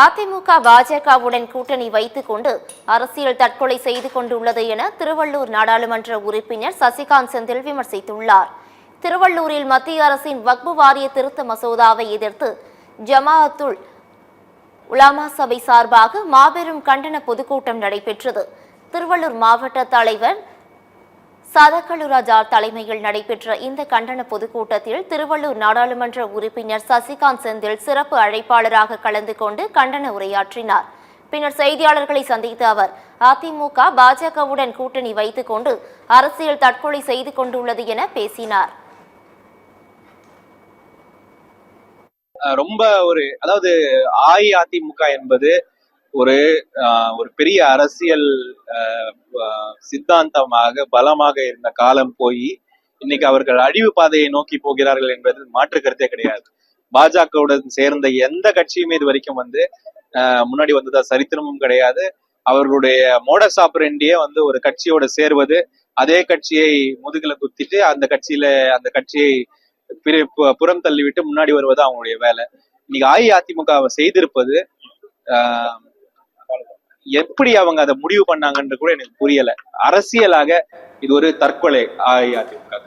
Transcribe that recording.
அதிமுக பாஜகவுடன் கூட்டணி வைத்துக் கொண்டு அரசியல் தற்கொலை செய்து கொண்டுள்ளது என திருவள்ளூர் நாடாளுமன்ற உறுப்பினர் சசிகாந்த் செந்தில் விமர்சித்துள்ளார். திருவள்ளூரில் மத்திய அரசின் வக்பு வாரிய திருத்த மசோதாவை எதிர்த்து ஜமாஅத்துல் உலமா சபை சார்பாக மாபெரும் கண்டன பொதுக்கூட்டம் நடைபெற்றது. திருவள்ளூர் மாவட்ட தலைவர் சதகலுராஜா தலைமையில் நடைபெற்ற இந்த கண்டன பொதுக்கூட்டத்தில் திருவள்ளூர் நாடாளுமன்ற உறுப்பினர் சசிகாந்த் செந்தில் சிறப்பு அழைப்பாளராக கலந்து கொண்டு கண்டன உரையாற்றினார். பின்னர் செய்தியாளர்களை சந்தித்த அவர் அதிமுக பாஜகவுடன் கூட்டணி வைத்துக் கொண்டு அரசியல் தற்கொலை செய்து கொண்டுள்ளது என பேசினார். ரொம்ப அதாவது அஇஅதிமுக என்பது ஒரு பெரிய அரசியல் சித்தாந்தமாக பலமாக இருந்த காலம் போய் இன்னைக்கு அவர்கள் அழிவு பாதையை நோக்கி போகிறார்கள் என்பது மாற்று கருத்தே கிடையாது. பாஜகவுடன் சேர்ந்த எந்த கட்சியுமே இது வரைக்கும் முன்னாடி வந்ததா சரித்திரமும் கிடையாது. அவர்களுடைய மோடஸ் ஆபரண்டியே ஒரு கட்சியோட சேர்வது, அதே கட்சியை முதுகுல குத்திட்டு அந்த கட்சியை புறம் தள்ளிவிட்டு முன்னாடி வருவது அவங்களுடைய வேலை. இன்னைக்கு அஇஅதிமுகவை செய்திருப்பது எப்படி அவங்க அதை முடிவு பண்ணாங்கன்னு கூட எனக்கு புரியல. அரசியலாக இது ஒரு தற்கொலை அஇஅதிமுக.